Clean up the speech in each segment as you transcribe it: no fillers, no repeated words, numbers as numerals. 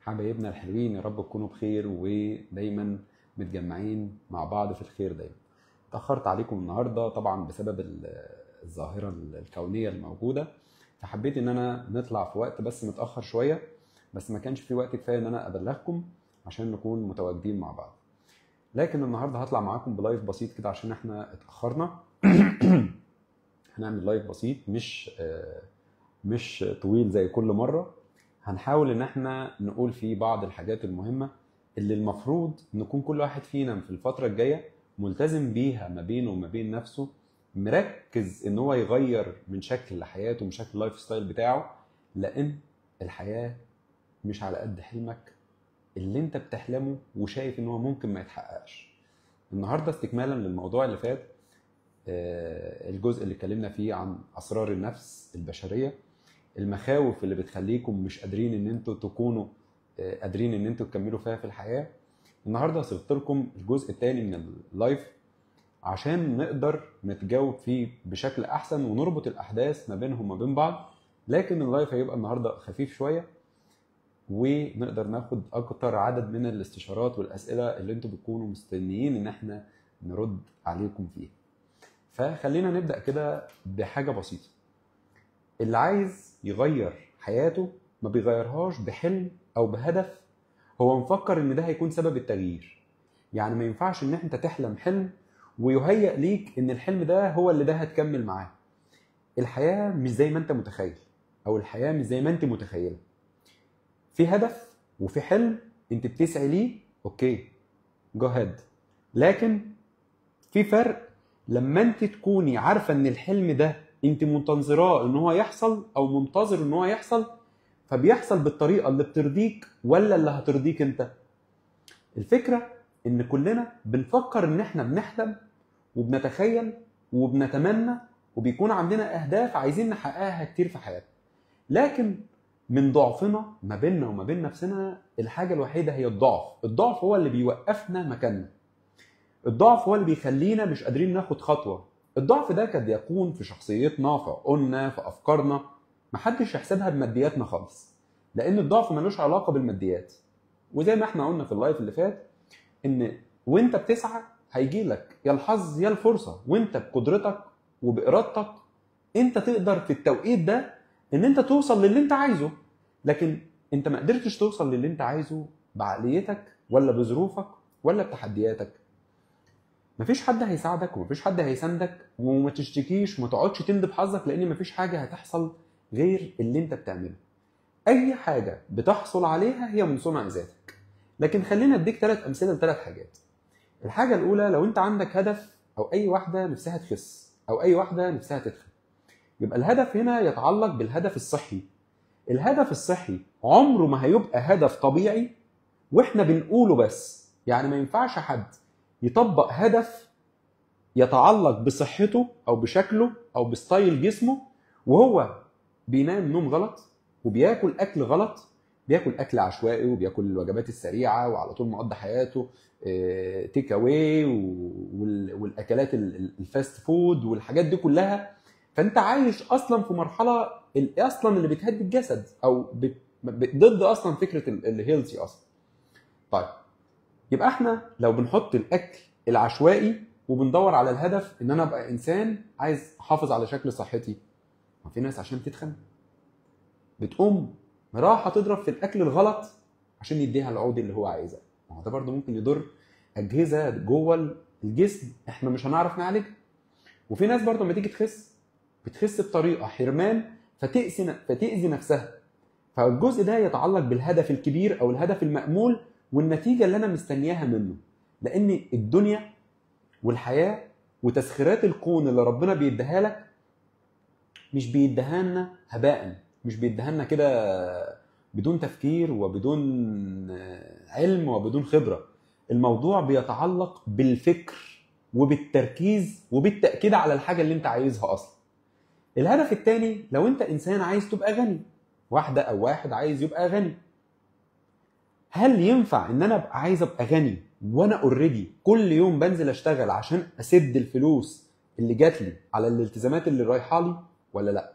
حبايبنا الحلوين، يا رب تكونوا بخير ودايما متجمعين مع بعض في الخير دايما. اتأخرت عليكم النهاردة طبعا بسبب الظاهرة الكونية الموجودة، فحبيت ان انا نطلع في وقت بس متأخر شوية، بس ما كانش في وقت كفاية ان انا ابلغكم عشان نكون متواجدين مع بعض. لكن النهاردة هطلع معاكم بلايف بسيط كده عشان احنا اتأخرنا. هنعمل لايف بسيط مش طويل زي كل مرة. هنحاول ان احنا نقول فيه بعض الحاجات المهمة اللي المفروض نكون كل واحد فينا في الفترة الجاية ملتزم بيها ما بينه وما بين نفسه، مركز ان هو يغير من شكل حياته، من شكل اللايف ستايل بتاعه، لان الحياة مش على قد حلمك اللي انت بتحلمه وشايف ان هو ممكن ما يتحققش. النهاردة استكمالا للموضوع اللي فات، الجزء اللي اتكلمنا فيه عن اسرار النفس البشرية، المخاوف اللي بتخليكم مش قادرين ان انتوا تكونوا قادرين ان انتوا تكملوا فيها في الحياة. النهاردة صيغت لكم الجزء الثاني من اللايف عشان نقدر نتجاوب فيه بشكل احسن ونربط الاحداث ما بينهم وما بين بعض. لكن اللايف هيبقى النهاردة خفيف شوية ونقدر ناخد اكتر عدد من الاستشارات والاسئلة اللي انتوا بتكونوا مستنيين ان احنا نرد عليكم فيها. فخلينا نبدأ كده بحاجة بسيطة. اللي عايز يغير حياته ما بيغيرهاش بحلم او بهدف هو مفكر ان ده هيكون سبب التغيير. يعني ما ينفعش ان انت تحلم حلم ويهيأ ليك ان الحلم ده هو اللي ده هتكمل معاه. الحياة مش زي ما انت متخيل، او الحياة مش زي ما انت متخيلة. في هدف وفي حلم انت بتسعي ليه، اوكي جو هيد. لكن في فرق لما انت تكوني عارفة ان الحلم ده انت منتظراه ان هو يحصل او منتظر ان هو يحصل، فبيحصل بالطريقة اللي بترضيك ولا اللي هترضيك انت. الفكرة ان كلنا بنفكر ان احنا بنحلم وبنتخيل وبنتمنى وبيكون عندنا اهداف عايزين نحققها كتير في حياتنا، لكن من ضعفنا ما بيننا وما بين نفسنا الحاجة الوحيدة هي الضعف هو اللي بيوقفنا مكاننا. الضعف هو اللي بيخلينا مش قادرين ناخد خطوة. الضعف ده قد يكون في شخصيتنا، في عقولنا، في أفكارنا. محدش يحسبها بمادياتنا خالص، لأن الضعف ملوش علاقة بالماديات. وزي ما احنا قلنا في اللايف اللي فات إن وانت بتسعى هيجيلك يا الحظ يا الفرصة، وانت بقدرتك وبإرادتك انت تقدر في التوقيت ده ان انت توصل للي انت عايزه. لكن انت ما قدرتش توصل للي انت عايزه بعقليتك ولا بظروفك ولا بتحدياتك. مفيش حد هيساعدك ومفيش حد هيساندك، وما تشتكيش وما تقعدش تندب حظك، لان مفيش حاجه هتحصل غير اللي انت بتعمله. اي حاجه بتحصل عليها هي من صنع ذاتك. لكن خلينا اديك 3 امثله ل3 حاجات. الحاجه الاولى، لو انت عندك هدف او اي واحده نفسها تخس او اي واحده نفسها تدخن، يبقى الهدف هنا يتعلق بالهدف الصحي. الهدف الصحي عمره ما هيبقى هدف طبيعي واحنا بنقوله بس. يعني ما ينفعش حد يطبق هدف يتعلق بصحته او بشكله او بستايل جسمه وهو بينام نوم غلط وبياكل اكل غلط، بياكل اكل عشوائي وبياكل الوجبات السريعه وعلى طول مقضي حياته تيك اواي والاكلات الفاست فود والحاجات دي كلها. فانت عايش اصلا في مرحله اصلا اللي بتهدي الجسد او ضد اصلا فكره الهيلثي اصلا. طيب يبقى احنا لو بنحط الاكل العشوائي وبندور على الهدف ان انا ابقى انسان عايز احافظ على شكل صحتي، ما في ناس عشان تتخن بتقوم راحه تضرب في الاكل الغلط عشان يديها العود اللي هو عايزها. ما هو ده برضه ممكن يضر اجهزه جوه الجسم احنا مش هنعرف نعالجها. وفي ناس برضه لما تيجي تخس بتخس بطريقه حرمان فتأذي نفسها. فالجزء ده يتعلق بالهدف الكبير او الهدف المأمول والنتيجه اللي انا مستنياها منه. لان الدنيا والحياه وتسخيرات الكون اللي ربنا بيديها لك مش بيديها لنا هباء، مش بيديها لنا كده بدون تفكير وبدون علم وبدون خبره. الموضوع بيتعلق بالفكر وبالتركيز وبالتاكيد على الحاجه اللي انت عايزها اصلا. الهدف الثاني، لو انت انسان عايز تبقى غني، واحده او واحد عايز يبقى غني، هل ينفع ان انا ابقى عايز ابقى غني وانا اوريدي كل يوم بنزل اشتغل عشان اسد الفلوس اللي جات لي على الالتزامات اللي رايحه لي ولا لا؟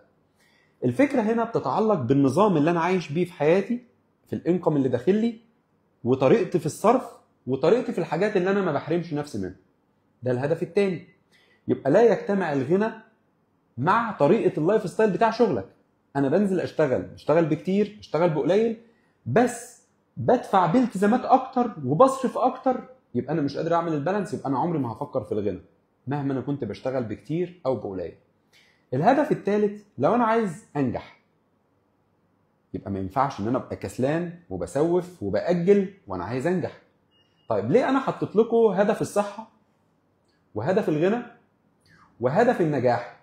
الفكره هنا بتتعلق بالنظام اللي انا عايش بيه في حياتي، في الانكم اللي داخل لي، وطريقتي في الصرف، وطريقتي في الحاجات اللي انا ما بحرمش نفسي منها. ده الهدف الثاني. يبقى لا يجتمع الغنى مع طريقه اللايف ستايل بتاع شغلك. انا بنزل اشتغل بكتير، اشتغل بقليل، بس بدفع بالتزامات اكتر وبصرف اكتر، يبقى انا مش قادر اعمل البالانس، يبقى انا عمري ما هفكر في الغنى مهما انا كنت بشتغل بكتير او بقليل. الهدف الثالث، لو انا عايز انجح، يبقى ما ينفعش ان انا ابقى كسلان وبسوف وباجل وانا عايز انجح. طيب ليه انا حطيت لكم هدف الصحه وهدف الغنى وهدف النجاح؟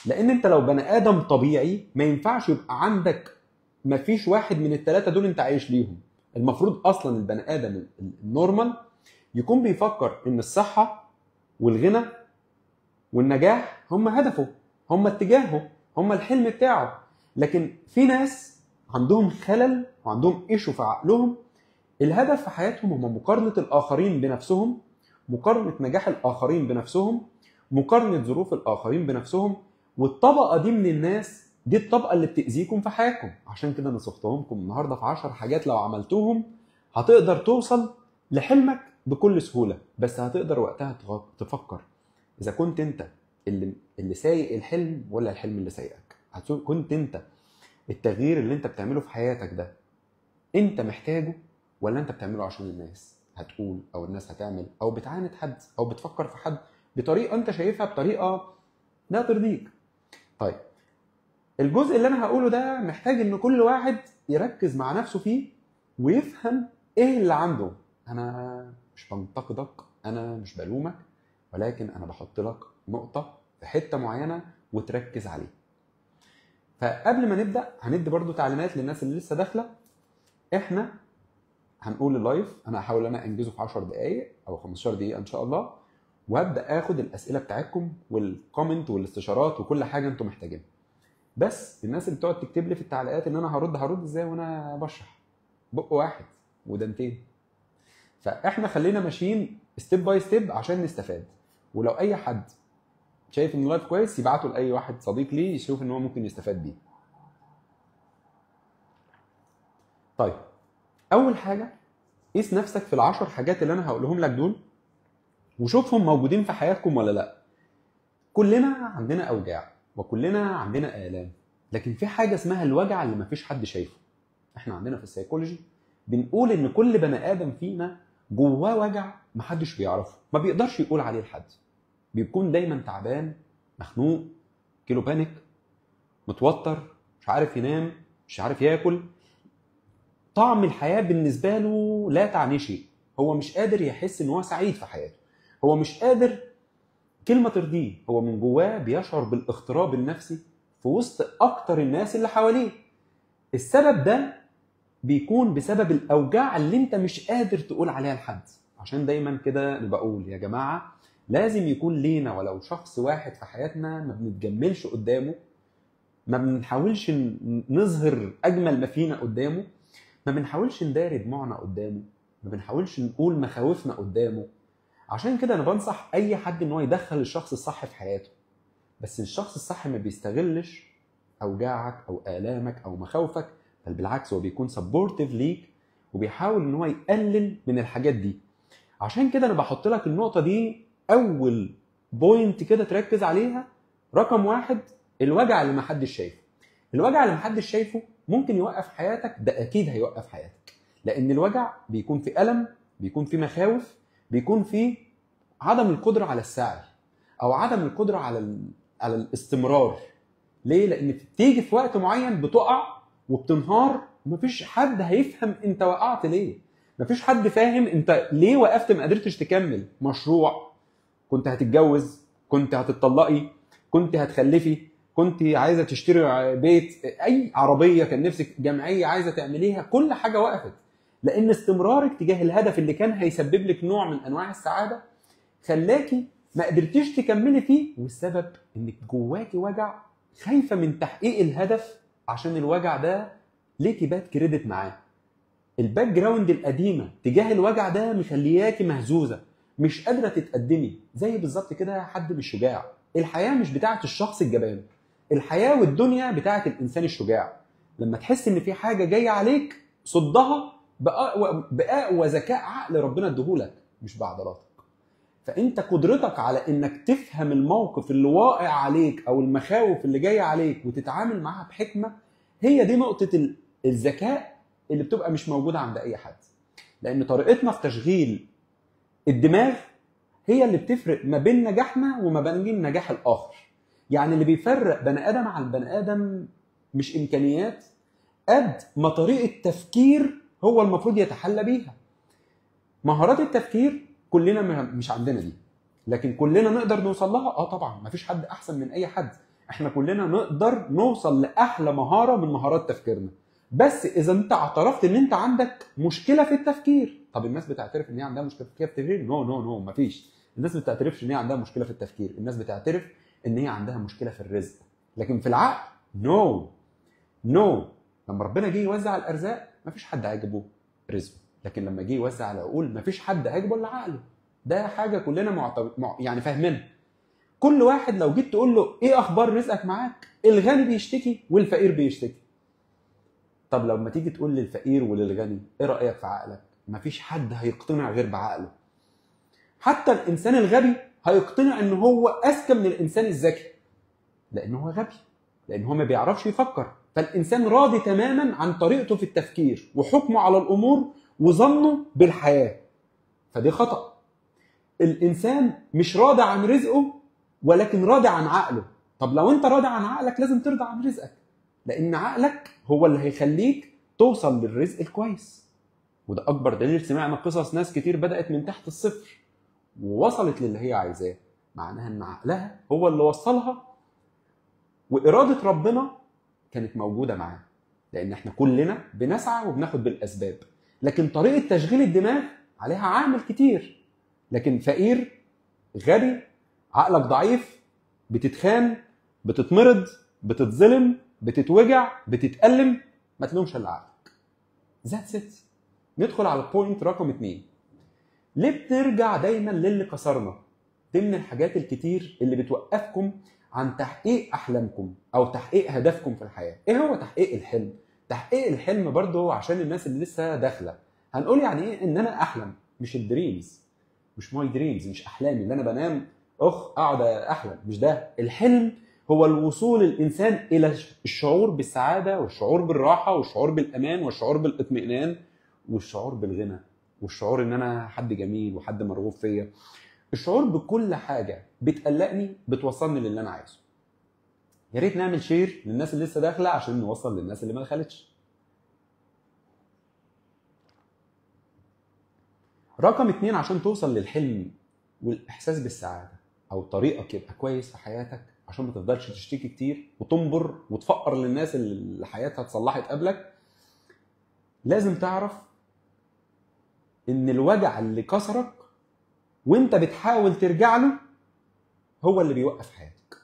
لان انت لو بني ادم طبيعي ما ينفعش يبقى عندك ما فيش واحد من الثلاثه دول انت عايش ليهم. المفروض اصلا البني ادم النورمال يكون بيفكر ان الصحه والغنى والنجاح هم هدفه، هم اتجاهه، هم الحلم بتاعه. لكن في ناس عندهم خلل وعندهم ايشو في عقلهم، الهدف في حياتهم هم مقارنه الاخرين بنفسهم، مقارنه نجاح الاخرين بنفسهم، مقارنه ظروف الاخرين بنفسهم. والطبقه دي من الناس دي الطبقه اللي بتاذيكم في حياتكم. عشان كده نصحتهمكم النهارده في 10 حاجات لو عملتوهم هتقدر توصل لحلمك بكل سهوله. بس هتقدر وقتها تفكر اذا كنت انت اللي سايق الحلم ولا الحلم اللي سايقك. كنت انت التغيير اللي انت بتعمله في حياتك ده انت محتاجه ولا انت بتعمله عشان الناس هتقول او الناس هتعمل او بتعاند حد او بتفكر في حد بطريقه انت شايفها بطريقه لا ترضيك. طيب الجزء اللي انا هقوله ده محتاج ان كل واحد يركز مع نفسه فيه ويفهم ايه اللي عنده. انا مش بنتقدك، انا مش بلومك، ولكن انا بحط لك نقطه في حته معينه وتركز عليه. فقبل ما نبدا هندي برضو تعليمات للناس اللي لسه داخله. احنا هنقول اللايف، انا هحاول انا انجزه في 10 دقائق او 15 دقيقه ان شاء الله، وابدا اخد الاسئله بتاعتكم والكومنت والاستشارات وكل حاجه انتم محتاجينها. بس الناس اللي بتقعد تكتب لي في التعليقات ان انا هرد ازاي وانا بشرح بق واحد ودنتين. فاحنا خلينا ماشيين ستيب باي ستيب عشان نستفاد. ولو اي حد شايف ان اللايف كويس يبعته لاي واحد صديق ليه يشوف ان هو ممكن يستفاد بيه. طيب اول حاجه قيس نفسك في ال10 حاجات اللي انا هقولهم لك دول وشوفهم موجودين في حياتكم ولا لا. كلنا عندنا اوجاع وكلنا عندنا الام، لكن في حاجه اسمها الوجع اللي مفيش حد شايفه. احنا عندنا في السيكولوجي بنقول ان كل بني ادم فينا جواه وجع محدش بيعرفه، ما بيقدرش يقول عليه لحد. بيكون دايما تعبان، مخنوق، كيلو بانيك، متوتر، مش عارف ينام، مش عارف ياكل. طعم الحياه بالنسبه له لا تعني شيء. هو مش قادر يحس ان هو سعيد في حياته، هو مش قادر كلمه ترضيه. هو من جواه بيشعر بالاغتراب النفسي في وسط اكتر الناس اللي حواليه. السبب ده بيكون بسبب الاوجاع اللي انت مش قادر تقول عليها لحد. عشان دايما كده بقول يا جماعه لازم يكون لينا ولو شخص واحد في حياتنا ما بنتجملش قدامه، ما بنحاولش نظهر اجمل ما فينا قدامه، ما بنحاولش نداري دموعنا قدامه، ما بنحاولش نقول مخاوفنا قدامه. عشان كده انا بنصح اي حد ان هو يدخل الشخص الصح في حياته. بس الشخص الصح ما بيستغلش اوجاعك او الامك او مخاوفك، بل بالعكس هو بيكون سبورتيف ليك وبيحاول ان هو يقلل من الحاجات دي. عشان كده انا بحط لك النقطه دي اول بوينت كده تركز عليها. رقم 1 الوجع اللي محدش شايفه. الوجع اللي محدش شايفه ممكن يوقف حياتك، ده اكيد هيوقف حياتك. لان الوجع بيكون في الم، بيكون في مخاوف، بيكون في عدم القدره على السعي او عدم القدره على الاستمرار. ليه؟ لان بتيجي في وقت معين بتقع وبتنهار ومفيش حد هيفهم انت وقعت ليه. مفيش حد فاهم انت ليه وقفت ما قدرتش تكمل مشروع، كنت هتتجوز، كنت هتطلقي، كنت هتخلفي، كنت عايزه تشتري بيت، اي عربيه كان نفسك، جمعيه عايزه تعمليها، كل حاجه وقفت. لان استمرارك تجاه الهدف اللي كان هيسبب لك نوع من انواع السعاده خلاكي ما قدرتيش تكملي فيه. والسبب انك جواكي وجع، خايفه من تحقيق الهدف عشان الوجع ده ليكي باد كريدت معاه. الباك جراوند القديمه تجاه الوجع ده مخلياكي مهزوزه، مش قادره تتقدمي. زي بالظبط كده حد مش شجاع. الحياه مش بتاعه الشخص الجبان، الحياه والدنيا بتاعه الانسان الشجاع. لما تحس ان في حاجه جايه عليك صدها باقوى ذكاء عقل ربنا اديهولك، مش بعضلاتك. فانت قدرتك على انك تفهم الموقف اللي واقع عليك او المخاوف اللي جايه عليك وتتعامل معاها بحكمه، هي دي نقطه الذكاء اللي بتبقى مش موجوده عند اي حد. لان طريقتنا في تشغيل الدماغ هي اللي بتفرق ما بين نجاحنا وما بين نجاح الاخر. يعني اللي بيفرق بني ادم عن بني ادم مش امكانيات قد ما طريقه تفكير هو المفروض يتحلى بيها. مهارات التفكير كلنا مش عندنا دي، لكن كلنا نقدر نوصل لها. طبعا مفيش حد احسن من اي حد، احنا كلنا نقدر نوصل لاحلى مهاره من مهارات تفكيرنا. بس اذا انت اعترفت ان انت عندك مشكله في التفكير. طب الناس بتعترف ان هي عندها مشكله في التفكير؟ نو نو نو، مفيش. الناس ما بتعترفش ان هي عندها مشكله في التفكير، الناس بتعترف ان هي عندها مشكله في الرزق. لكن في العقل نو نو. لما ربنا جه يوزع الارزاق مفيش حد عاجبه رزقه، لكن لما جه يوزع العقول مفيش حد عاجبه الا عقله. ده حاجه كلنا يعني فاهمينها. كل واحد لو جيت تقول له ايه اخبار رزقك معاك، الغني بيشتكي والفقير بيشتكي. طب لما تيجي تقول للفقير وللغني ايه رايك في عقلك، مفيش حد هيقتنع غير بعقله. حتى الانسان الغبي هيقتنع ان هو اذكى من الانسان الذكي، لانه هو غبي، لان هو ما بيعرفش يفكر. فالانسان راضي تماما عن طريقته في التفكير وحكمه على الامور وظنه بالحياه، فدي خطأ. الانسان مش راضي عن رزقه ولكن راضي عن عقله. طب لو انت راضي عن عقلك لازم ترضى عن رزقك، لان عقلك هو اللي هيخليك توصل للرزق الكويس. وده اكبر دليل. سمعنا قصص ناس كتير بدأت من تحت الصفر ووصلت للي هي عايزاه، معناها ان عقلها هو اللي وصلها، وإرادة ربنا كانت موجودة معاه. لأن احنا كلنا بنسعى وبناخد بالأسباب، لكن طريقة تشغيل الدماغ عليها عامل كتير. لكن فقير، غبي، عقلك ضعيف، بتتخان، بتتمرض، بتتظلم، بتتوجع، بتتألم، ما تلومش الا عقلك. ذات ست. ندخل على البوينت رقم 2. ليه بنرجع دايما للي كسرنا؟ دي من الحاجات الكتير اللي بتوقفكم عن تحقيق احلامكم او تحقيق هدفكم في الحياه. ايه هو تحقيق الحلم؟ تحقيق الحلم برضه عشان الناس اللي لسه داخله هنقول يعني ايه ان انا احلم، مش الدريمز، مش ماي دريمز، مش احلامي اللي انا بنام اقعد احلم. مش ده الحلم. هو الوصول الانسان الى الشعور بالسعاده والشعور بالراحه والشعور بالامان والشعور بالاطمئنان والشعور بالغنى والشعور ان انا حد جميل وحد مرغوب فيا. الشعور بكل حاجه بتقلقني بتوصلني للي انا عايزه. يا ريت نعمل شير للناس اللي لسه داخله عشان نوصل للناس اللي ما دخلتش. رقم 2، عشان توصل للحلم والاحساس بالسعاده او طريقك يبقى كويس في حياتك، عشان ما تفضلش تشتكي كتير وتنبر وتفقر للناس اللي حياتها اتصلحت قبلك، لازم تعرف ان الوجع اللي كسرك وانت بتحاول ترجع له هو اللي بيوقف حياتك.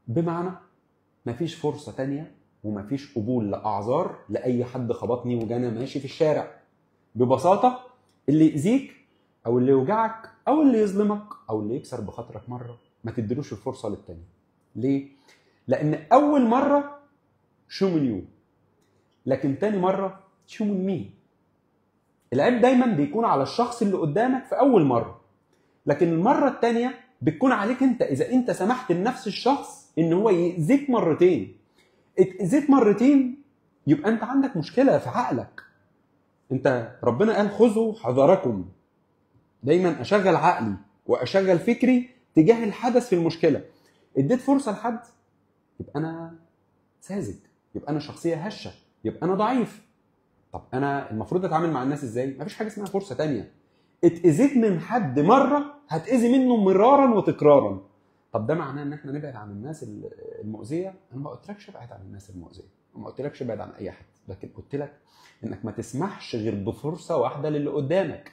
بمعنى مفيش فرصة تانية ومفيش قبول لأعذار لأي حد خبطني وجانا ماشي في الشارع. ببساطة اللي يأذيك أو اللي يوجعك أو اللي يظلمك أو اللي يكسر بخاطرك مرة ما تديلوش الفرصة للتانية. ليه؟ لأن أول مرة شو من يو، لكن تاني مرة شو من مين. العيب دايما بيكون على الشخص اللي قدامك في أول مرة، لكن المرة التانية بتكون عليك انت اذا انت سمحت لنفس الشخص ان هو يأذيك مرتين. اتأذيت مرتين يبقى انت عندك مشكلة في عقلك. انت ربنا قال خذوا حذركم، دايما اشغل عقلي واشغل فكري تجاه الحدث في المشكلة. اديت فرصة لحد يبقى انا ساذج، يبقى انا شخصية هشة، يبقى انا ضعيف. طب انا المفروض اتعامل مع الناس ازاي؟ مفيش حاجة اسمها فرصة تانية. اتأذيت من حد مرة هتأذي منه مرارا وتكرارا. طب ده معناه ان احنا نبعد عن الناس المؤذية؟ انا ما قلتلكش ابعد عن الناس المؤذية، وما قلتلكش ابعد عن اي حد، لكن قلت لك انك ما تسمحش غير بفرصة واحدة للي قدامك.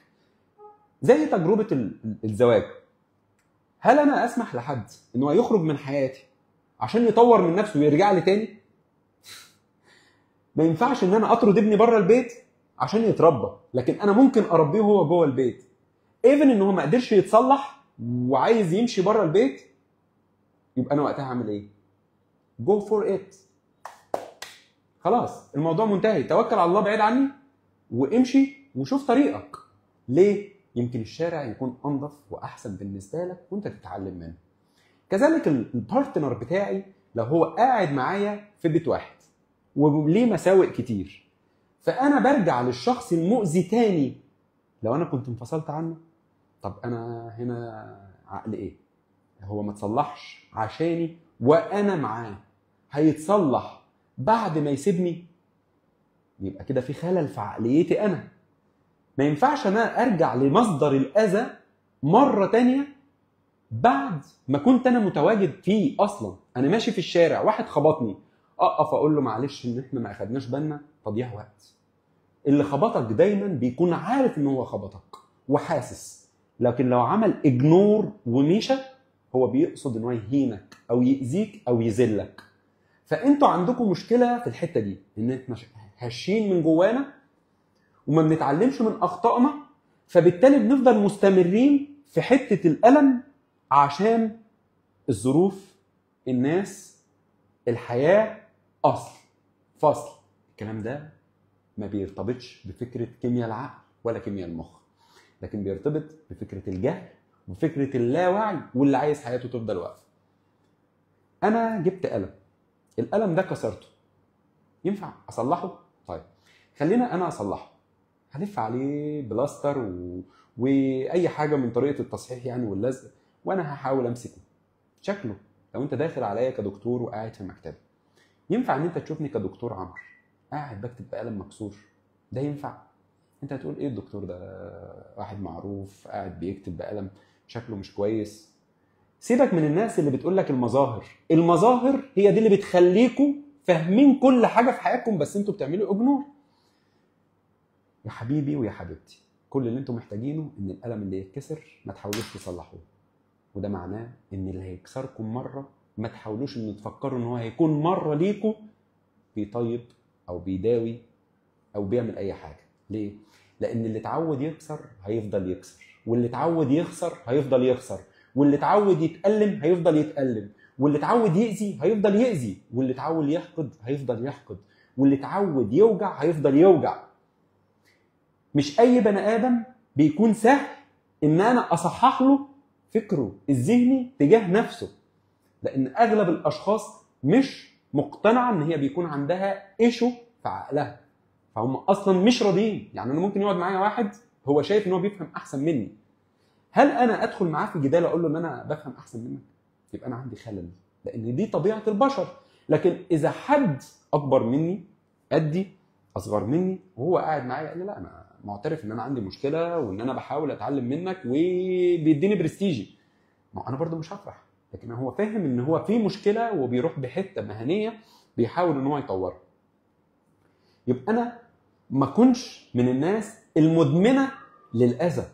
زي تجربة الزواج. هل انا اسمح لحد انه يخرج من حياتي عشان يطور من نفسه ويرجع لي تاني؟ ما ينفعش ان انا اطرد ابني بره البيت عشان يتربى، لكن انا ممكن اربيه وهو جوه البيت. ايفن ان هو ما قدرش يتصلح وعايز يمشي بره البيت، يبقى انا وقتها هعمل ايه؟ جو فور ات، خلاص الموضوع منتهي، توكل على الله بعيد عني وامشي وشوف طريقك. ليه؟ يمكن الشارع يكون انظف واحسن بالنسبه لك وانت تتعلم منه. كذلك البارتنر بتاعي لو هو قاعد معايا في بيت واحد وليه مساوئ كتير، فانا برجع للشخص المؤذي تاني. لو انا كنت انفصلت عنه، طب انا هنا عقل ايه؟ هو ما تصلحش عشاني وانا معاه، هيتصلح بعد ما يسيبني؟ يبقى كده في خلل في عقليتي انا. ما ينفعش انا ارجع لمصدر الاذى مره تانية بعد ما كنت انا متواجد فيه اصلا. انا ماشي في الشارع واحد خبطني، اقف اقول له معلش ان احنا ما اخدناش بالنا، تضييع وقت. اللي خبطك دايما بيكون عارف ان هو خبطك وحاسس، لكن لو عمل اجنور ومشى هو بيقصد ان هو يهينك او يأذيك او يذلك. فانتوا عندكم مشكله في الحته دي، ان احنا هشين من جوانا وما بنتعلمش من اخطائنا، فبالتالي بنفضل مستمرين في حته الالم عشان الظروف، الناس، الحياه، اصل فصل. الكلام ده ما بيرتبطش بفكره كيمياء العقل ولا كيمياء المخ، لكن بيرتبط بفكره الجهل وفكره اللاوعي واللي عايز حياته تفضل واقفه. انا جبت قلم، القلم ده كسرته، ينفع اصلحه؟ طيب خلينا انا اصلحه، هلف عليه بلاستر واي حاجه من طريقه التصحيح يعني واللزق، وانا هحاول امسكه شكله. لو انت داخل عليا كدكتور وقاعد في مكتبي، ينفع ان انت تشوفني كدكتور عمرو قاعد بكتب بقلم مكسور؟ ده ينفع؟ انت هتقول ايه الدكتور ده؟ واحد معروف قاعد بيكتب بقلم شكله مش كويس. سيبك من الناس اللي بتقول لك المظاهر. المظاهر هي دي اللي بتخليكم فاهمين كل حاجه في حياتكم، بس انتوا بتعملوا اجنور. يا حبيبي ويا حبيبتي، كل اللي انتوا محتاجينه ان القلم اللي يتكسر ما تحاولوش تصلحوه، وده معناه ان اللي هيكسركم مره ما تحاولوش ان تفكروا ان هو هيكون مره ليكم بيطيب او بيداوي او بيعمل اي حاجه. ليه؟ لان اللي اتعود يكسر هيفضل يكسر، واللي اتعود يخسر هيفضل يخسر، واللي اتعود يتألم هيفضل يتألم، واللي اتعود يأذي هيفضل يأذي، واللي اتعود يحقد هيفضل يحقد، واللي اتعود يوجع هيفضل يوجع. مش اي بني ادم بيكون سهل ان انا اصحح له فكره الذهني تجاه نفسه، لان اغلب الاشخاص مش مقتنعه ان هي بيكون عندها ايشو في عقلها، فهم اصلا مش راضيين. يعني انا ممكن يقعد معايا واحد هو شايف ان هو بيفهم احسن مني، هل انا ادخل معاه في جدال اقول له ان انا بفهم احسن منك؟ يبقى انا عندي خلل، لان دي طبيعه البشر. لكن اذا حد اكبر مني، قدي، اصغر مني، وهو قاعد معايا قال لي لا انا معترف ان انا عندي مشكله وان انا بحاول اتعلم منك وبيديني برستيجي، ما انا برضو مش هفرح. لكن هو فاهم ان هو في مشكله وبيروح بحته مهنيه بيحاول ان هو يطورها. يبقى انا ما كنش من الناس المدمنه للاذى.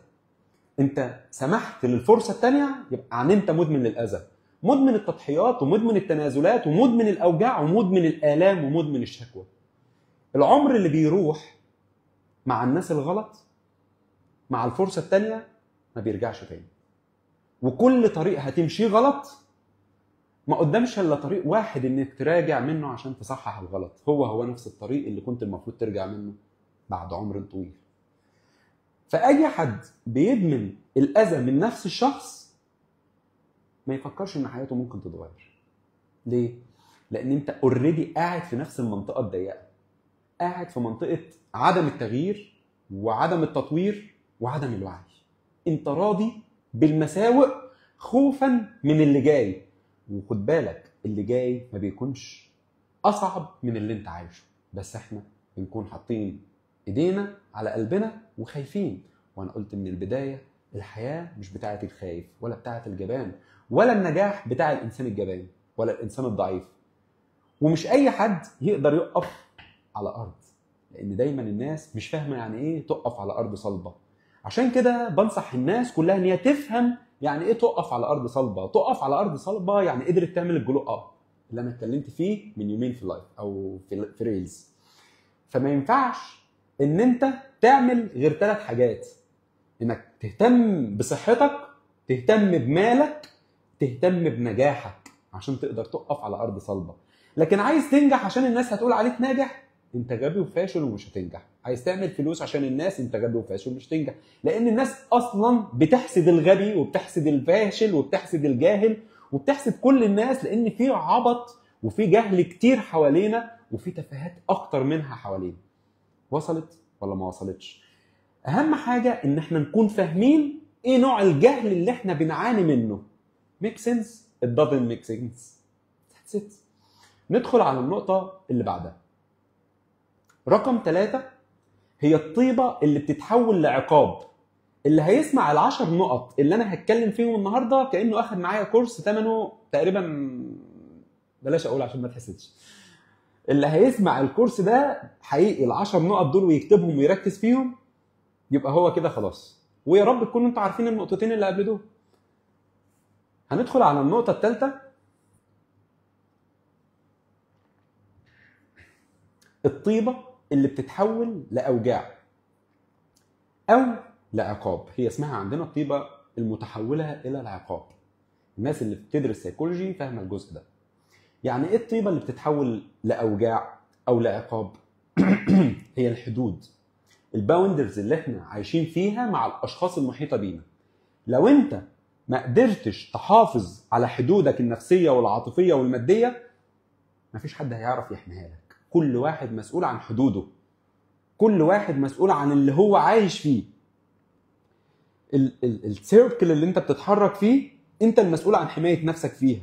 انت سمحت للفرصه الثانيه يبقى عن انت مدمن للاذى، مدمن التضحيات ومدمن التنازلات ومدمن الاوجاع ومدمن الالام ومدمن الشكوى. العمر اللي بيروح مع الناس الغلط مع الفرصه الثانيه ما بيرجعش تاني، وكل طريق هتمشيه غلط ما قدامش الا طريق واحد انك تراجع منه عشان تصحح الغلط، هو نفس الطريق اللي كنت المفروض ترجع منه بعد عمر طويل. فاي حد بيدمن الاذى من نفس الشخص ما يفكرش ان حياته ممكن تتغير. ليه؟ لان انت اوريدي قاعد في نفس المنطقه الضيقه، قاعد في منطقه عدم التغيير وعدم التطوير وعدم الوعي. انت راضي بالمساوئ خوفا من اللي جاي، وخد بالك اللي جاي ما بيكونش اصعب من اللي انت عايشه، بس احنا بنكون حاطين ايدينا على قلبنا وخايفين. وانا قلت من البدايه الحياه مش بتاعه الخايف ولا بتاعه الجبان، ولا النجاح بتاع الانسان الجبان ولا الانسان الضعيف. ومش اي حد يقدر يقف على ارض، لان دايما الناس مش فاهمه يعني ايه تقف على ارض صلبه. عشان كده بنصح الناس كلها ان هي تفهم يعني ايه تقف على ارض صلبه. تقف على ارض صلبه يعني قدرت تعمل الجلو اب اللي انا اتكلمت فيه من يومين في لايف او في ريلز. فما ينفعش ان انت تعمل غير 3 حاجات: انك تهتم بصحتك، تهتم بمالك، تهتم بنجاحك عشان تقدر تقف على ارض صلبه. لكن عايز تنجح عشان الناس هتقول عليك ناجح، انت غبي وفاشل ومش هتنجح. عايز تعمل فلوس عشان الناس، انت غبي وفاشل ومش هتنجح. لان الناس اصلا بتحسد الغبي وبتحسد الفاشل وبتحسد الجاهل وبتحسد كل الناس، لان في عبط وفي جهل كتير حوالينا وفي تفاهات اكتر منها حوالينا. وصلت ولا ما وصلتش؟ اهم حاجه ان احنا نكون فاهمين ايه نوع الجهل اللي احنا بنعاني منه. make sense it doesn't make sense. that's it. ندخل على النقطه اللي بعدها. رقم 3 هي الطيبه اللي بتتحول لعقاب. اللي هيسمع ال10 نقط اللي انا هتكلم فيهم النهارده كانه اخد معايا كورس ثمنه تقريبا، بلاش اقول عشان ما تحسدش، اللي هيسمع الكورس ده حقيقي ال10 نقط دول ويكتبهم ويركز فيهم يبقى هو كده خلاص. ويا رب تكونوا انتوا عارفين النقطتين اللي قبل دول. هندخل على النقطه الثالثه، الطيبه اللي بتتحول لاوجاع او لعقاب. هي اسمها عندنا الطيبه المتحوله الى العقاب. الناس اللي بتدرس سيكولوجي فاهمه الجزء ده. يعني ايه الطيبه اللي بتتحول لاوجاع او لعقاب؟ هي الحدود، الباوندرز اللي احنا عايشين فيها مع الاشخاص المحيطه بينا. لو انت ما قدرتش تحافظ على حدودك النفسيه والعاطفيه والماديه، مفيش حد هيعرف يحميها لك. كل واحد مسؤول عن حدوده، كل واحد مسؤول عن اللي هو عايش فيه. السيركل اللي انت بتتحرك فيه انت المسؤول عن حمايه نفسك فيها،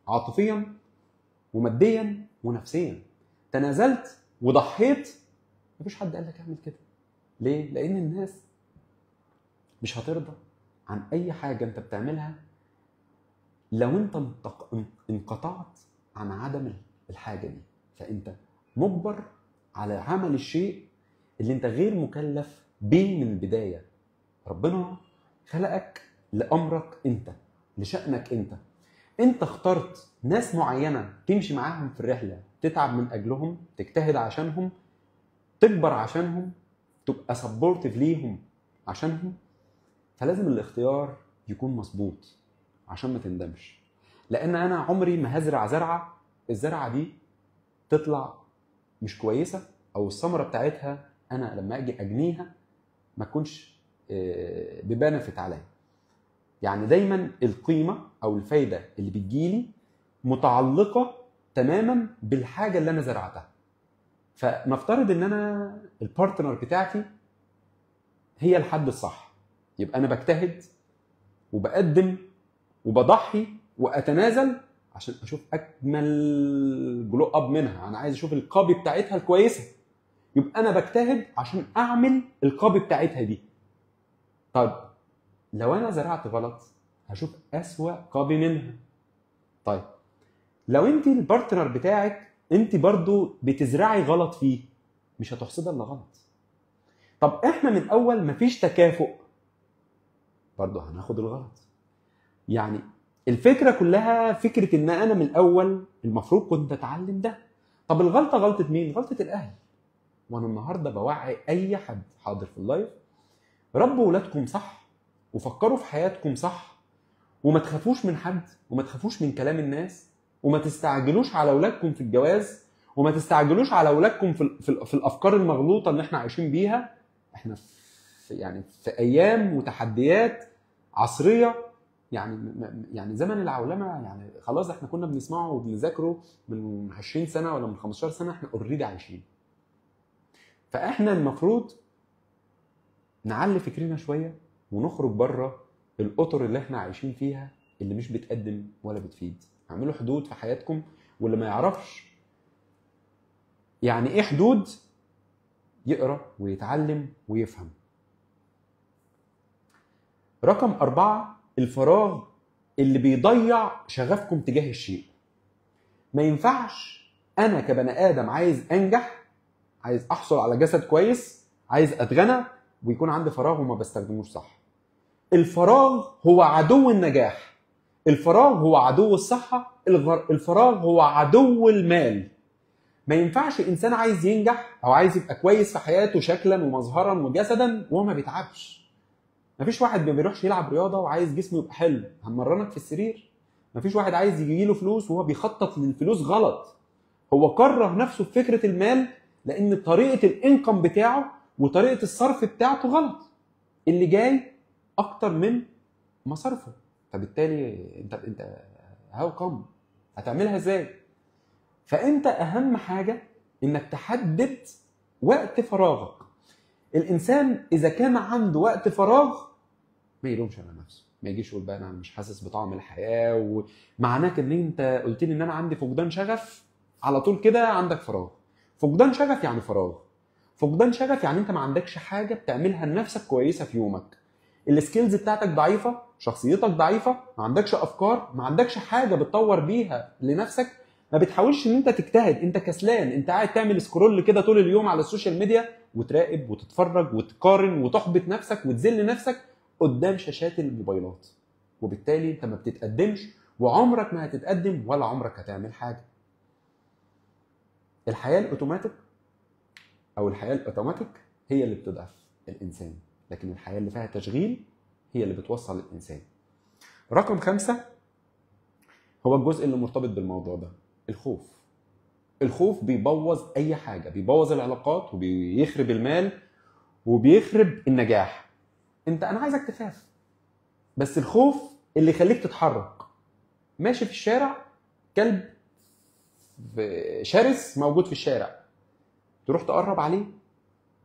عاطفيا وماديا ونفسيا. تنازلت وضحيت، مفيش حد قال لك اعمل كده. ليه؟ لان الناس مش هترضى عن اي حاجه انت بتعملها لو انت انقطعت عن عدم الحاجه دي. فانت مجبر على عمل الشيء اللي انت غير مكلف بيه من البدايه. ربنا خلقك لامرك انت، لشأنك انت. انت اخترت ناس معينه تمشي معاهم في الرحله، تتعب من اجلهم، تجتهد عشانهم، تكبر عشانهم، تبقى سبورتيف ليهم عشانهم. فلازم الاختيار يكون مظبوط عشان ما تندمش. لان انا عمري ما هزرع زرعه الزرعه دي تطلع مش كويسه، او الثمره بتاعتها انا لما اجي اجنيها ما تكونش ببنفت عليا. يعني دايما القيمه او الفايده اللي بتجيلي متعلقه تماما بالحاجه اللي انا زرعتها. فنفترض ان انا البارتنر بتاعتي هي الحد الصح، يبقى انا بجتهد وبقدم وبضحي واتنازل عشان اشوف اجمل جلو اب منها. انا عايز اشوف الكوبي بتاعتها الكويسه، يبقى انا بجتهد عشان اعمل الكوبي بتاعتها دي. طيب لو انا زرعت غلط هشوف اسوأ كوبي منها. طيب لو انت البارتنر بتاعك انت برضو بتزرعي غلط فيه، مش هتحصدها الا غلط. طب احنا من اول مفيش تكافؤ، برضو هناخد الغلط. يعني الفكره كلها فكره ان انا من الاول المفروض كنت اتعلم ده. طب الغلطه غلطه مين؟ غلطه الاهل. وانا النهارده بوعي اي حد حاضر في اللايف، ربوا ولادكم صح وفكروا في حياتكم صح، وما تخافوش من حد، وما تخافوش من كلام الناس، وما تستعجلوش على اولادكم في الجواز، وما تستعجلوش على اولادكم في الافكار المغلوطه اللي احنا عايشين بيها. احنا في ايام وتحديات عصريه. يعني زمن العولمه، يعني خلاص احنا كنا بنسمعه وبنذاكره من 20 سنه ولا من 15 سنه، احنا اوريدي عايشين. فاحنا المفروض نعلي فكرنا شويه ونخرج بره الاطر اللي احنا عايشين فيها اللي مش بتقدم ولا بتفيد. اعملوا حدود في حياتكم، واللي ما يعرفش يعني ايه حدود يقرا ويتعلم ويفهم. رقم 4 الفراغ اللي بيضيع شغفكم تجاه الشيء. ما ينفعش انا كبني ادم عايز انجح، عايز احصل على جسد كويس، عايز اتغنى، ويكون عندي فراغ وما بستخدموش صح. الفراغ هو عدو النجاح، الفراغ هو عدو الصحة، الفراغ هو عدو المال. ما ينفعش انسان عايز ينجح او عايز يبقى كويس في حياته شكلا ومظهرا وجسدا وهو ما بيتعبش. مفيش واحد ما بيروحش يلعب رياضه وعايز جسمه يبقى حلو، هنمرنك في السرير. مفيش واحد عايز يجيله فلوس وهو بيخطط للفلوس غلط. هو كره نفسه في فكره المال لان طريقه الانكم بتاعه وطريقه الصرف بتاعته غلط، اللي جاي اكتر من مصارفه. فبالتالي انت هاو كم هتعملها ازاي؟ فانت اهم حاجه انك تحدد وقت فراغك. الانسان اذا كان عنده وقت فراغ ما يلومش على نفسه، ما يجيش يقول بقى انا مش حاسس بطعم الحياه، ومعناك ان انت قلت لي ان انا عندي فقدان شغف على طول كده عندك فراغ. فقدان شغف يعني فراغ، فقدان شغف يعني انت ما عندكش حاجه بتعملها لنفسك كويسه في يومك، السكيلز بتاعتك ضعيفه، شخصيتك ضعيفه، ما عندكش افكار، ما عندكش حاجه بتطور بيها لنفسك، ما بتحاولش ان انت تجتهد، انت كسلان، انت قاعد تعمل سكرول كده طول اليوم على السوشيال ميديا وتراقب وتتفرج وتقارن وتحبط نفسك وتذل نفسك قدام شاشات الموبايلات، وبالتالي انت ما بتتقدمش وعمرك ما هتتقدم ولا عمرك هتعمل حاجه. الحياه الاوتوماتيك او الحياه الاوتوماتيك هي اللي بتضعف الانسان، لكن الحياه اللي فيها تشغيل هي اللي بتوصل الانسان. رقم 5 هو الجزء اللي مرتبط بالموضوع ده، الخوف. الخوف بيبوظ اي حاجه، بيبوظ العلاقات وبيخرب المال وبيخرب النجاح. انا عايزك تخاف، بس الخوف اللي يخليك تتحرك. ماشي في الشارع، كلب شرس موجود في الشارع، تروح تقرب عليه،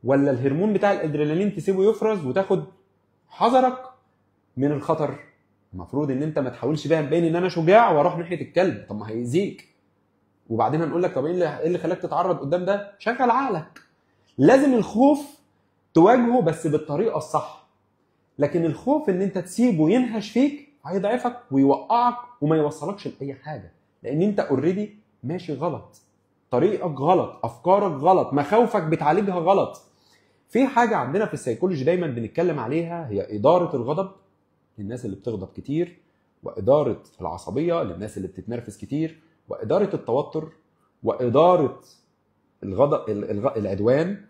ولا الهرمون بتاع الادرينالين تسيبه يفرز وتاخد حذرك من الخطر؟ المفروض ان انت ما تحاولش بقى تبين ان انا شجاع واروح ناحيه الكلب، طب ما هيأذيك. وبعدين هنقول لك طب ايه اللي خلاك تتعرض قدام ده؟ شغل عقلك. لازم الخوف تواجهه بس بالطريقه الصح، لكن الخوف ان انت تسيبه ينهش فيك هيضعفك ويوقعك وما يوصلكش لاي حاجه، لان انت اوريدي ماشي غلط، طريقك غلط، افكارك غلط، مخاوفك بتعالجها غلط. في حاجه عندنا في السيكولوجي دايما بنتكلم عليها، هي اداره الغضب للناس اللي بتغضب كتير، واداره العصبيه للناس اللي بتتنرفز كتير، واداره التوتر، واداره الغضب العدوان،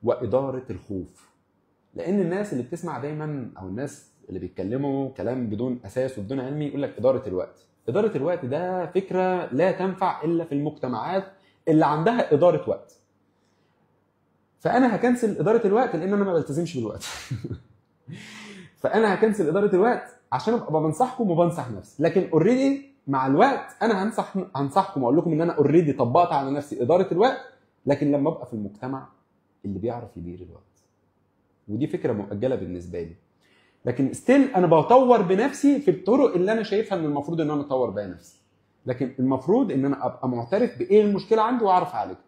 واداره الخوف. لان الناس اللي بتسمع دايما او الناس اللي بيتكلموا كلام بدون اساس وبدون علم يقول لك اداره الوقت. اداره الوقت ده فكره لا تنفع الا في المجتمعات اللي عندها اداره وقت. فانا هكنسل اداره الوقت لان انا ما بلتزمش بالوقت. فانا هكنسل اداره الوقت عشان ابقى بنصحكم وبنصح نفسي، لكن اوريدي مع الوقت انا هنصحكم واقول لكم ان انا اوريدي طبقت على نفسي اداره الوقت، لكن لما ابقى في المجتمع اللي بيعرف يدير الوقت. ودي فكره مؤجله بالنسبه لي، لكن ستيل انا بطور بنفسي في الطرق اللي انا شايفها ان المفروض ان انا اطور بيها نفسي، لكن المفروض ان انا ابقى معترف بايه المشكله عندي واعرف اعالجها.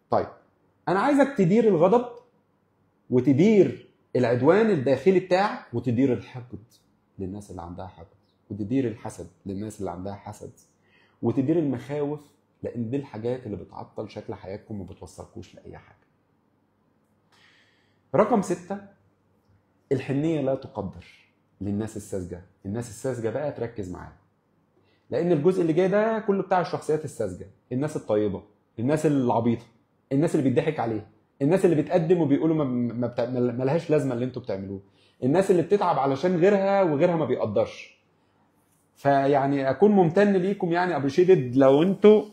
طيب انا عايزك تدير الغضب وتدير العدوان الداخلي بتاعك وتدير الحقد للناس اللي عندها حقد، وتدير الحسد للناس اللي عندها حسد، وتدير المخاوف، لان دي الحاجات اللي بتعطل شكل حياتكم وما بتوصلكوش لاي حاجه. رقم 6 الحنيه لا تقدر للناس الساذجه. الناس الساذجه بقى تركز معاها، لان الجزء اللي جاي ده كله بتاع الشخصيات الساذجه، الناس الطيبه، الناس العبيطه، الناس اللي بيضحك عليها، الناس اللي بتقدم وبيقولوا ما لهاش لازمه اللي انتوا بتعملوه، الناس اللي بتتعب علشان غيرها وغيرها ما بيقدرش. فيعني اكون ممتن ليكم، يعني ابريشيتد لو انتوا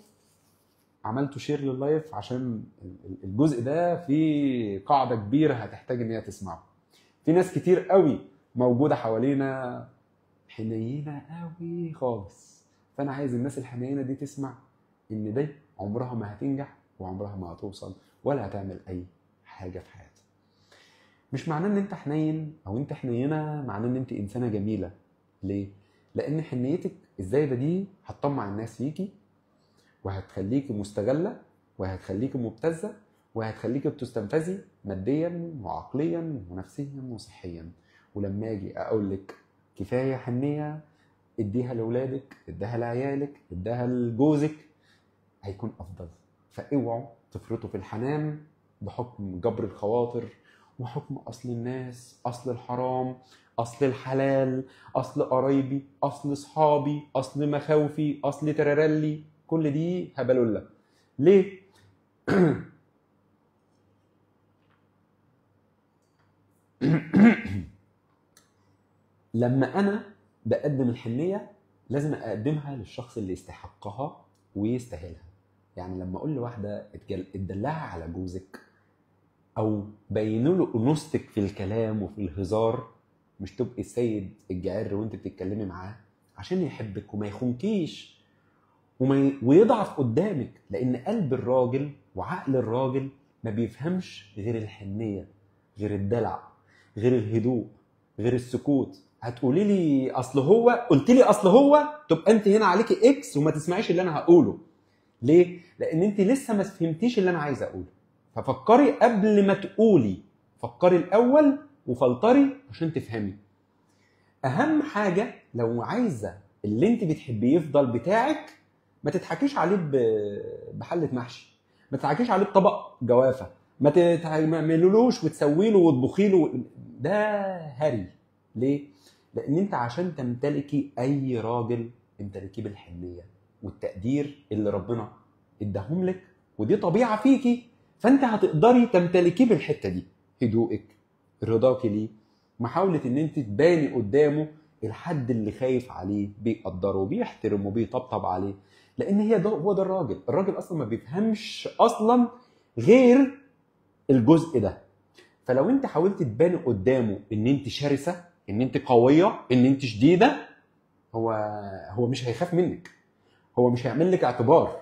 عملتوا شير لللايف، عشان الجزء ده في قاعده كبيره هتحتاج ان هي تسمعه. في ناس كتير قوي موجوده حوالينا حنينه قوي خالص، فانا عايز الناس الحنينه دي تسمع ان دي عمرها ما هتنجح وعمرها ما هتوصل ولا هتعمل اي حاجه في حياتها. مش معناه ان انت حنين او انت حنينه معناه ان انت انسانه جميله. ليه؟ لان حنيتك الزايده دي هتطمع الناس فيكي، وهتخليكي مستغله، وهتخليكي مبتزه، وهتخليكي بتستنفذي ماديا وعقليا ونفسيا وصحيا. ولما اجي اقول لك كفايه حنيه، اديها لاولادك، اديها لعيالك، اديها لجوزك، هيكون افضل. فاوعوا تفرطوا في الحنان بحكم جبر الخواطر وحكم اصل الناس، اصل الحرام، اصل الحلال، اصل قرايبي، اصل اصحابي، اصل مخاوفي، اصل ترارلي. كل دي هبلولة. ليه؟ لما انا بقدم الحنيه لازم اقدمها للشخص اللي يستحقها ويستاهلها. يعني لما اقول لواحده اتدلعي على جوزك، او بينوا له انوثتك في الكلام وفي الهزار، مش تبقي السيد الجعر وانت بتتكلمي معاه، عشان يحبك وما يخونكيش ويضعف قدامك. لان قلب الراجل وعقل الراجل ما بيفهمش غير الحنيه، غير الدلع، غير الهدوء، غير السكوت. هتقولي لي اصل هو، قلت لي اصل هو، تبقى انت هنا عليكي اكس وما تسمعيش اللي انا هقوله. ليه؟ لان انت لسه ما فهمتيش اللي انا عايز اقوله. ففكري قبل ما تقولي، فكري الاول وفلتري عشان تفهمي. اهم حاجه لو عايزه اللي انت بتحبيه يفضل بتاعك، ما تضحكيش عليه بحله محشي، ما تضحكيش عليه بطبق جوافه، ما تعملولوش وتسوي له وتطبخي له، ده هري. ليه؟ لان انت عشان تمتلكي اي راجل امتلكيه بالحنيه والتقدير اللي ربنا اداهم لك، ودي طبيعه فيكي، فانت هتقدري تمتلكيه بالحته دي. هدوءك، رضاكي ليه، محاوله ان انت تباني قدامه الحد اللي خايف عليه، بيقدره، بيحترمه، بيطبطب عليه. لان هو ده الراجل. الراجل اصلا ما بيفهمش اصلا غير الجزء ده. فلو انت حاولت تباني قدامه ان انت شرسه، ان انت قويه، ان انت شديده، هو مش هيخاف منك، هو مش هيعمل لك اعتبار،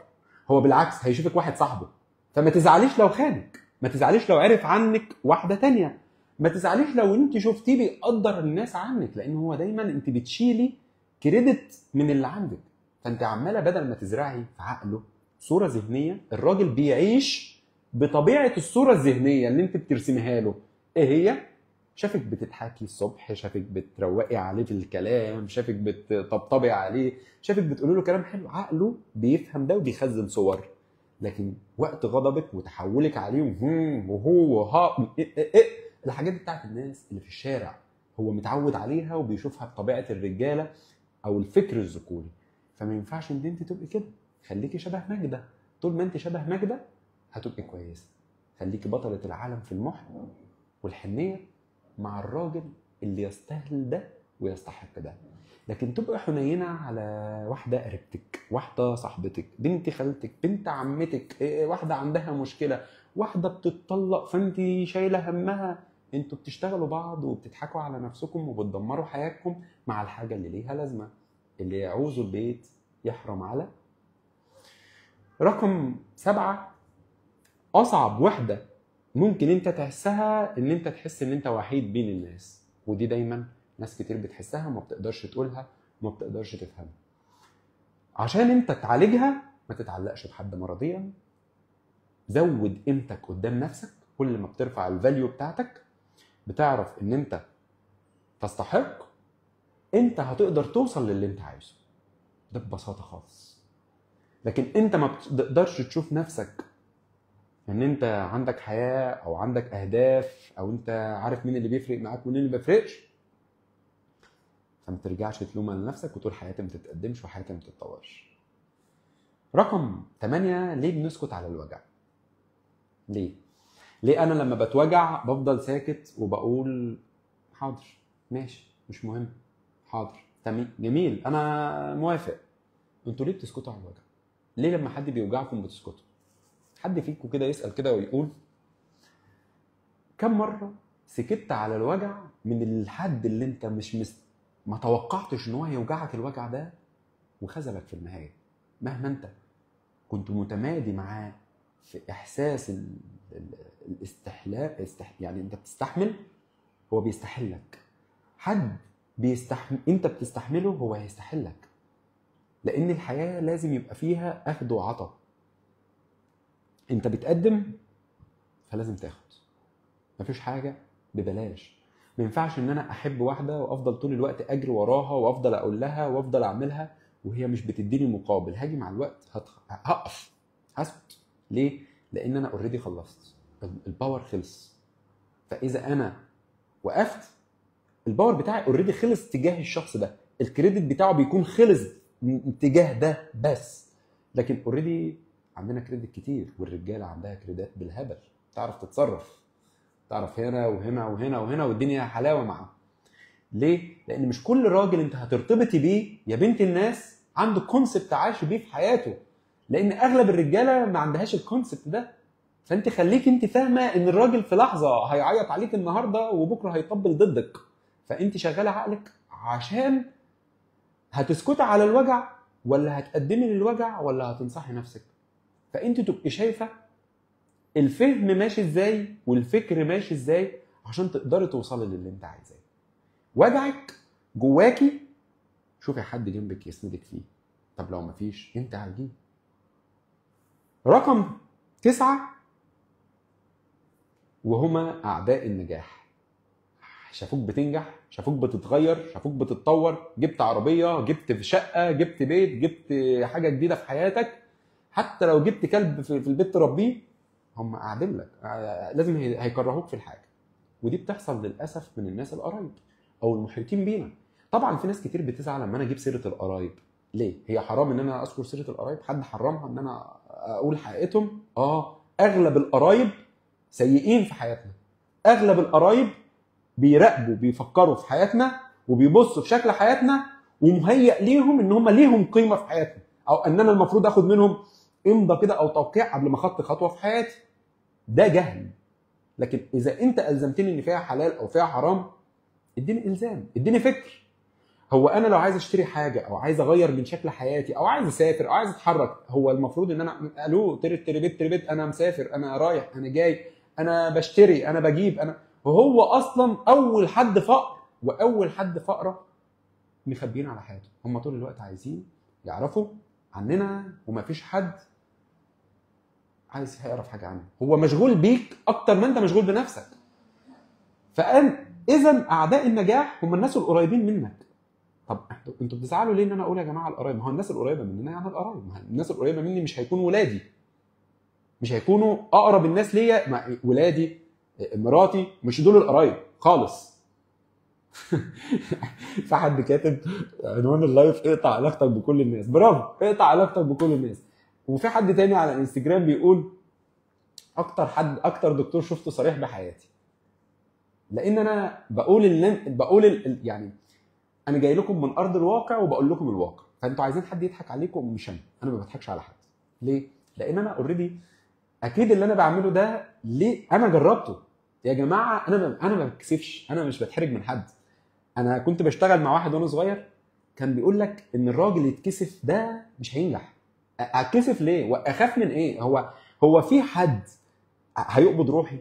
هو بالعكس هيشوفك واحد صاحبه. فما تزعليش لو خانك، ما تزعليش لو عرف عنك واحده تانية، ما تزعليش لو انت شفتيه بيقدر الناس عنك، لان هو دايما انت بتشيلي كريدت من اللي عندك. فانت عماله بدل ما تزرعي في عقله صوره ذهنيه، الراجل بيعيش بطبيعه الصوره الذهنيه اللي انت بترسميها له. ايه هي؟ شافك بتضحكي الصبح، شافك بتروقي عليه في الكلام، شافك بتطبطبي عليه، شافك بتقولي له كلام حلو. عقله بيفهم ده وبيخزن صور. لكن وقت غضبك وتحولك عليه وهو ها الحاجات دي بتاعت الناس اللي في الشارع، هو متعود عليها وبيشوفها بطبيعه الرجاله او الفكر الذكوري. فما ينفعش ان انت تبقي كده. خليكي شبه ماجده. طول ما انت شبه ماجده هتبقي كويسه. خليكي بطله العالم في المحن والحنيه مع الراجل اللي يستاهل ده ويستحق ده. لكن تبقى حنينه على واحده قريبتك، واحده صاحبتك، بنت خالتك، بنت عمتك، واحده عندها مشكله، واحده بتتطلق فانت شايله همها، انتوا بتشتغلوا بعض وبتضحكوا على نفسكم وبتدمروا حياتكم مع الحاجه اللي ليها لازمه. اللي يعوزوا البيت يحرم على. رقم 7، اصعب وحده ممكن انت تحسها، ان انت تحس ان انت وحيد بين الناس. ودي دايما ناس كتير بتحسها وما بتقدرش تقولها وما بتقدرش تفهمها. عشان انت تعالجها ما تتعلقش بحد مرضيا. زود قيمتك قدام نفسك. كل ما بترفع الفاليو بتاعتك بتعرف ان انت تستحق، انت هتقدر توصل للي انت عايزه. ده ببساطة خالص. لكن انت ما بتقدرش تشوف نفسك ان انت عندك حياة او عندك اهداف، او انت عارف مين اللي بيفرق معاك ومين اللي ما بيفرقش، فما ترجعش تلومها لنفسك وتقول حياتي ما تتقدمش وحياتي ما تتطورش. رقم 8، ليه بنسكت على الوجع؟ ليه انا لما بتوجع بفضل ساكت وبقول حاضر، ماشي، مش مهم، حاضر، تمام، جميل، انا موافق. انتوا ليه بتسكتوا على الوجع؟ ليه لما حد بيوجعكم بتسكتوا؟ حد فيكم كده يسأل كده ويقول كم مرة سكت على الوجع من الحد اللي انت ما توقعتش ان هو هيوجعك الوجع ده وخذلك في النهاية. مهما انت كنت متمادي معاه في احساس الاستحلاء، يعني انت بتستحمل، هو بيستحلك. حد انت بتستحمله هو هيستحلك. لان الحياة لازم يبقى فيها اخذ وعطاء. انت بتقدم فلازم تاخد. مفيش حاجة ببلاش. ما ينفعش ان انا احب واحدة وافضل طول الوقت اجري وراها وافضل اقول لها وافضل اعملها وهي مش بتديني مقابل. هاجي مع الوقت هقف، هسكت. ليه؟ لان انا اوريدي خلصت، الباور خلص. فاذا انا وقفت الباور بتاعي اوريدي خلص تجاه الشخص ده، الكريدت بتاعه بيكون خلص تجاه ده بس. لكن اوريدي عندنا كريدت كتير، والرجاله عندها كريدات بالهبل، تعرف تتصرف، تعرف هنا وهنا وهنا وهنا، والدنيا حلاوه معاه. ليه؟ لان مش كل راجل انت هترتبطي بيه يا بنت الناس عنده كونسبت عايش بيه في حياته. لان اغلب الرجاله ما عندهاش الكونسبت ده. فانت خليك انت فاهمه ان الراجل في لحظه هيعيط عليك النهارده وبكره هيطبل ضدك، فانت شغاله عقلك عشان هتسكتي على الوجع ولا هتقدمي للوجع ولا هتنصحي نفسك. فانت تبقي شايفه الفهم ماشي ازاي والفكر ماشي ازاي عشان تقدري توصلي للي انت عايزاه. وجعك جواكي شوفي حد جنبك يسندك فيه، طب لو مفيش انت عالجيه. رقم 9 وهما اعداء النجاح. شافوك بتنجح، شافوك بتتغير، شافوك بتتطور، جبت عربيه، جبت شقه، جبت بيت، جبت حاجه جديده في حياتك، حتى لو جبت كلب في البيت تربيه، هم قاعدين لك لازم هيكرهوك في الحاجه. ودي بتحصل للاسف من الناس القرايب او المحيطين بينا. طبعا في ناس كتير بتزعل لما انا اجيب سيره القرايب. ليه؟ هي حرام ان انا اذكر سيره القرايب؟ حد حرمها ان انا اقول حقيقتهم؟ اغلب القرايب سيئين في حياتنا. اغلب القرايب بيراقبوا بيفكروا في حياتنا وبيبصوا في شكل حياتنا ومهيئ ليهم ان هم ليهم قيمه في حياتنا، او ان انا المفروض اخد منهم امضى كده او توقيع قبل ما اخطي خطوه في حياتي. ده جهل. لكن اذا انت الزمتني ان فيها حلال او فيها حرام، اديني الزام، اديني فكر. هو انا لو عايز اشتري حاجه او عايز اغير من شكل حياتي او عايز اسافر او عايز اتحرك، هو المفروض ان انا الو تربت انا مسافر، انا رايح، انا جاي، انا بشتري، انا بجيب، انا وهو اصلا اول حد فقر واول حد فقره مخبيين على حياته. هم طول الوقت عايزين يعرفوا عننا ومفيش حد عايز يعرف حاجه عنه. هو مشغول بيك اكتر ما انت مشغول بنفسك. اذا اعداء النجاح هم الناس القريبين منك. طب انتوا بتزعلوا ليه ان انا اقول يا جماعه القرايب؟ ما هو الناس القريبه مننا يعني القرايب. ما الناس القريبه مني مش هيكونوا ولادي، مش هيكونوا اقرب الناس ليا. ولادي، مراتي، مش دول القرايب خالص. في حد كاتب عنوان اللايف اقطع علاقتك بكل الناس. برافو، اقطع علاقتك بكل الناس. وفي حد تاني على الانستجرام بيقول اكتر دكتور شفته صريح بحياتي. لان انا بقول يعني انا جاي لكم من ارض الواقع وبقول لكم الواقع. فانتوا عايزين حد يضحك عليكم؟ مش انا ما بضحكش على حد. ليه؟ لان انا اوريدي اكيد اللي انا بعمله ده ليه انا جربته يا جماعه. انا ما بتكسفش، انا مش بتحرج من حد. انا كنت بشتغل مع واحد وانا صغير كان بيقول لك ان الراجل يتكسف ده مش هينجح. اتكسف ليه واخاف من ايه؟ هو في حد هيقبض روحي؟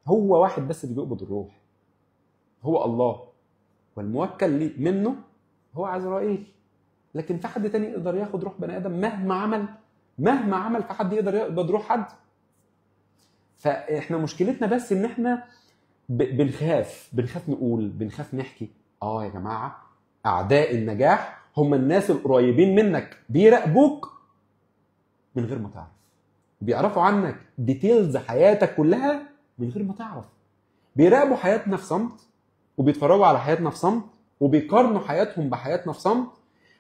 هو واحد بس اللي بيقبض الروح، هو الله، والموكل منه هو عزرائيل. لكن في حد تاني يقدر ياخد روح بني ادم مهما عمل في حد يقدر يقبض روح حد؟ فاحنا مشكلتنا بس ان احنا بنخاف نقول، بنخاف نحكي. يا جماعه اعداء النجاح هم الناس القريبين منك، بيراقبوك من غير ما تعرف، بيعرفوا عنك ديتيلز حياتك كلها من غير ما تعرف. بيراقبوا حياتنا في صمت وبيتفرجوا على حياتنا في صمت وبيقارنوا حياتهم بحياتنا في صمت.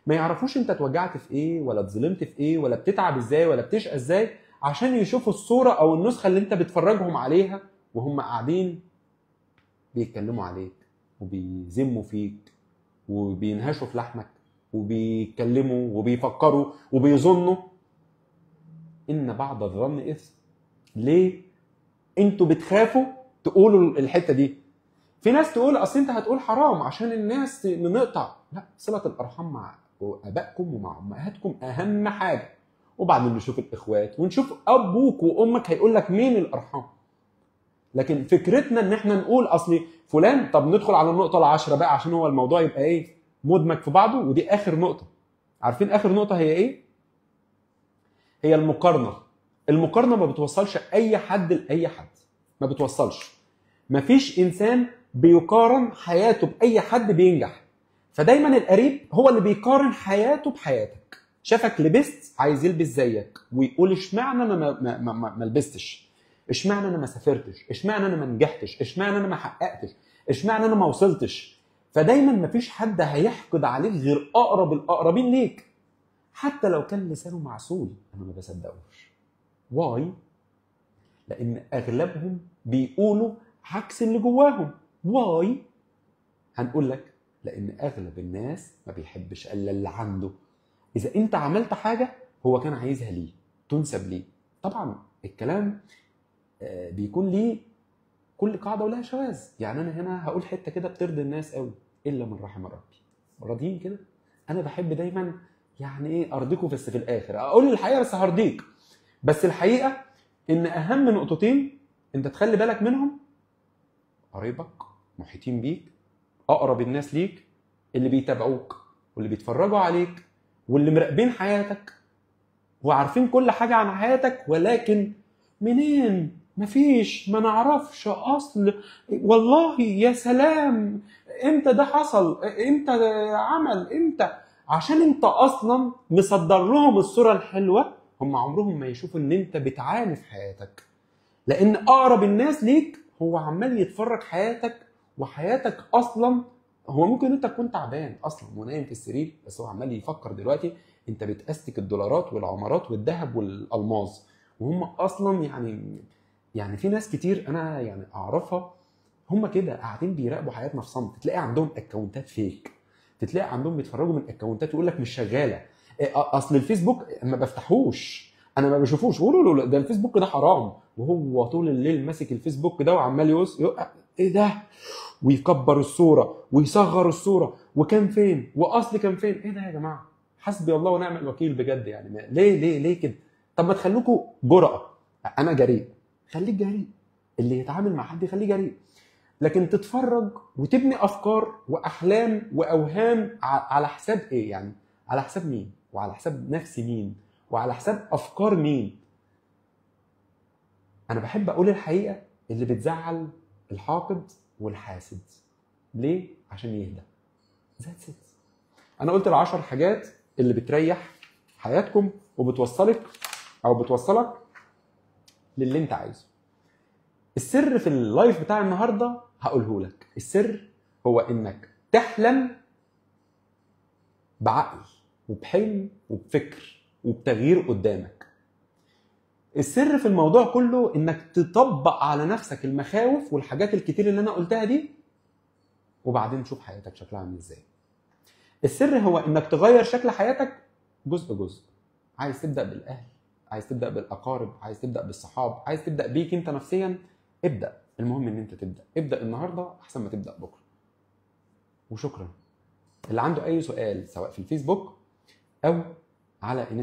ما يعرفوش انت اتوجعت في ايه ولا اتظلمت في ايه ولا بتتعب ازاي ولا بتشقى ازاي، عشان يشوفوا الصورة او النسخة اللي انت بتفرجهم عليها وهم قاعدين بيتكلموا عليك وبيذموا فيك وبينهشوا في لحمك وبيتكلموا وبيفكروا وبيظنوا. ان بعض الظن اثم. ليه انتوا بتخافوا تقولوا الحتة دي؟ في ناس تقول اصل انت هتقول حرام عشان الناس نقطع. لا، صلة الارحام مع ابائكم ومع امهاتكم اهم حاجة، وبعدين نشوف الاخوات ونشوف ابوك وامك هيقول لك مين الارحام. لكن فكرتنا ان احنا نقول اصل فلان. طب ندخل على النقطة ال10 بقى عشان هو الموضوع يبقى ايه مدمج في بعضه، ودي اخر نقطة. عارفين اخر نقطة هي ايه؟ هي المقارنة. المقارنة ما بتوصلش اي حد لاي حد، ما بتوصلش. مفيش انسان بيقارن حياته باي حد بينجح. فدايما القريب هو اللي بيقارن حياته بحياتك. شافك لبست عايز يلبس زيك ويقول اشمعنى انا ما لبستش، اشمعنى انا ما سافرتش، اشمعنى انا ما نجحتش، اشمعنى انا ما حققتش، اشمعنى انا ما وصلتش. فدايما مفيش حد هيحقد عليك غير اقرب الاقربين ليك، حتى لو كان لسانه معسول. انا ما بصدقوش. واي؟ لان اغلبهم بيقولوا عكس اللي جواهم. واي؟ هنقول لك لان اغلب الناس ما بيحبش الا اللي عنده. اذا انت عملت حاجه هو كان عايزها ليه، تنسب ليه. طبعا الكلام بيكون ليه كل قاعده ولها شواذ. يعني انا هنا هقول حته كده بترضي الناس قوي الا من رحم ربي. راضيين كده؟ انا بحب دايما يعني ايه ارضيكوا، بس في الاخر اقول الحقيقه بس هرضيك. بس الحقيقه ان اهم نقطتين انت تخلي بالك منهم: قرايبك محيطين بيك، اقرب الناس ليك، اللي بيتابعوك واللي بيتفرجوا عليك واللي مراقبين حياتك وعارفين كل حاجه عن حياتك، ولكن منين؟ مفيش، ما نعرفش اصل، والله يا سلام، امتى ده حصل، امتى عمل، امتى، عشان انت اصلا مصدر لهم الصوره الحلوه. هم عمرهم ما يشوفوا ان انت بتعاني في حياتك، لان اقرب الناس ليك هو عمال يتفرج حياتك، وحياتك اصلا هو ممكن انت تكون تعبان اصلا ونايم في السرير، بس هو عمال يفكر دلوقتي انت بتأستك الدولارات والعمارات والذهب والالماظ. وهم اصلا يعني في ناس كتير انا يعني اعرفها هم كده قاعدين بيراقبوا حياتنا في صمت. تلاقي عندهم اكونتات فيك، تلاقي عندهم بيتفرجوا من اكونتات يقول لك مش شغاله. اصل الفيسبوك ما بفتحوش، انا ما بشوفوش، قولوا له ده الفيسبوك ده حرام، وهو طول الليل ماسك الفيسبوك ده وعمال ايه ده، ويكبر الصوره ويصغر الصوره، وكان فين واصل كان فين. ايه ده يا جماعه؟ حسبي الله ونعم الوكيل بجد. يعني ليه كده؟ طب ما تخلوكوا جرأة. انا جريء، خليك جريء. اللي يتعامل مع حد يخليه جريء. لكن تتفرج وتبني افكار واحلام واوهام على حساب ايه؟ يعني على حساب مين؟ وعلى حساب نفس مين؟ وعلى حساب افكار مين؟ انا بحب اقول الحقيقه اللي بتزعل الحاقد والحاسد. ليه؟ عشان يهدى. ذاتس ات. انا قلت ال10 حاجات اللي بتريح حياتكم وبتوصلك او بتوصلك للي انت عايزه. السر في اللايف بتاع النهارده هقوله لك. السر هو انك تحلم بعقل وبحلم وبفكر وبتغيير قدامك. السر في الموضوع كله انك تطبق على نفسك المخاوف والحاجات الكتير اللي انا قلتها دي، وبعدين تشوف حياتك شكلها عامل ازاي. السر هو انك تغير شكل حياتك جزء جزء. عايز تبدأ بالاهل، عايز تبدأ بالاقارب، عايز تبدأ بالصحاب، عايز تبدأ بيك انت نفسيا، ابدأ. المهم ان انت ابدأ النهارده احسن ما تبدأ بكره. وشكرا. اللي عنده اي سؤال سواء في الفيسبوك او على